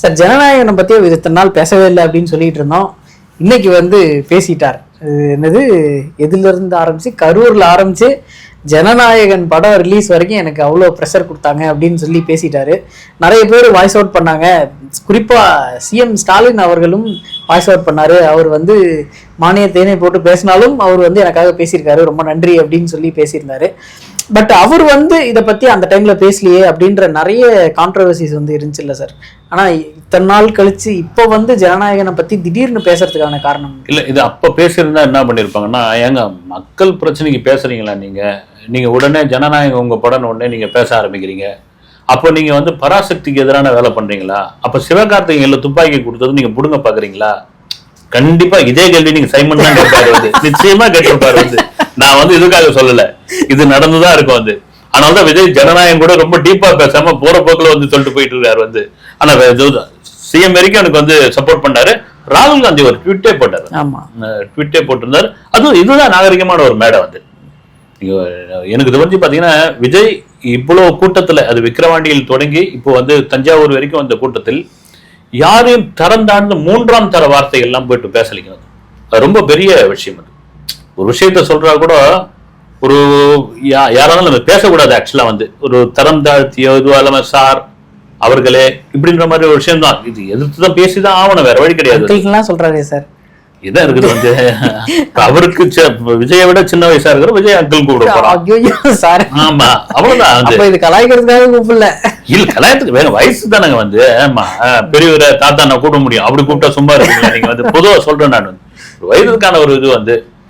Sir ஜனநாயகனை பத்தி இத்தனை நாள் பேசவே இல்லை அப்படின்னு சொல்லிட்டு இருந்தோம். இன்னைக்கு வந்து பேசிட்டார். என்னது, எதுல இருந்து ஆரம்பிச்சு கரூர்ல ஆரம்பிச்சு ஜனநாயகன் படம் ரிலீஸ் வரைக்கும் எனக்கு அவ்வளோ ப்ரெஷர் கொடுத்தாங்க அப்படின்னு சொல்லி பேசிட்டாரு. நிறைய பேர் வாய்ஸ் அவுட் பண்ணாங்க. குறிப்பா சிஎம் ஸ்டாலின் அவர்களும் வாய்ஸ் அவுட் பண்ணாரு. அவர் வந்து மானிய தேனை போட்டு பேசினாலும் அவர் வந்து எனக்காக பேசியிருக்காரு, ரொம்ப நன்றி அப்படின்னு சொல்லி பேசியிருந்தாரு. பட் அவர் வந்து இதை பத்தி அந்த டைம்ல பேசலையே அப்படின்ற நிறைய கான்ட்ரவர்சிஸ் வந்து இருந்துச்சு இல்லை சார். ஆனா இத்தனை நாள் கழிச்சு இப்போ வந்து ஜனநாயகனை பத்தி திடீர்னு பேசுறதுக்கான காரணம் இல்ல, இது அப்ப பேசியிருந்தா என்ன பண்ணிருப்பாங்கன்னா, ஏங்க மக்கள் பிரச்சனைக்கு பேசுறீங்களா நீங்க உடனே ஜனநாயகம் உங்க படம் உடனே நீங்க பேச ஆரம்பிக்கிறீங்க. அப்போ நீங்க வந்து பராசக்திக்கு எதிரான வேலை பண்றீங்களா? அப்ப சிவகார்த்திகேயன்ல துப்பாக்கி கொடுத்தது நீங்க புடுங்க பாக்குறீங்களா? கண்டிப்பா இதே கேள்வி நீங்க சைமன் தான் கேட்பாரு வந்து, நிச்சயமா கேட்டிருப்பாரு வந்து. நான் வந்து இதுக்காக சொல்லல, இது நடந்துதான் இருக்கும் வந்து. ஆனால்தான் விஜய் ஜனநாயகம் கூட ரொம்ப டீப்பா பேசாம போற போக்குல வந்து சொல்லிட்டு போயிட்டு இருக்காரு வந்து. ஆனா சிஎம் வரைக்கும் எனக்கு வந்து சப்போர்ட் பண்ணாரு. ராகுல் காந்தி ஒரு ட்விட்டே போட்டாரு, ட்விட்டே போட்டிருந்தாரு. அதுவும் இதுதான் நாகரிகமான ஒரு மேடை வந்து. எனக்கு தெரிஞ்சு பாத்தீங்கன்னா விஜய் இவ்வளவு கூட்டத்துல, அது விக்கிரவாண்டியில் தொடங்கி இப்போ வந்து தஞ்சாவூர் வரைக்கும் வந்த கூட்டத்தில் யாரையும் தரம் தாழ்ந்து 3ஆம் தர வார்த்தைகள் எல்லாம் போயிட்டு பேசலிக்கிறது அது ரொம்ப பெரிய விஷயம். அது ஒரு விஷயத்த சொல்றா கூட ஒரு யாராலும் நம்ம பேசக்கூடாது. ஆக்சுவலா வந்து ஒரு தரம் தாழ்த்தியோ இதுவா இல்லாம சார் அவர்களே இப்படின்ற மாதிரி ஒரு விஷயம் தான். இது எதிர்த்துதான் பேசிதான் ஆகணும், வேற வழி கிடையாது சொல்றாரு சார். இதான் இருக்குது வந்து. அவருக்கு விஜயை விட சின்ன வயசா இருக்கிற விஜய் அங்கிள் கூப்பிட. ஆமா, அவ்வளவுதான். இது கலாய்க்கிறதுக்காக கூப்பிடல, இல்ல கலாயத்துக்கு வேற வயசு தானங்க வந்து. ஆமா, பெரியவரை தாத்தா நான் கூப்பிட முடியும், அப்படி கூப்பிட்டா சும்மா இருக்கீங்களா நீங்க வந்து. பொதுவா சொல்றேன் நான் வந்து வயதுக்கான ஒரு இது வந்து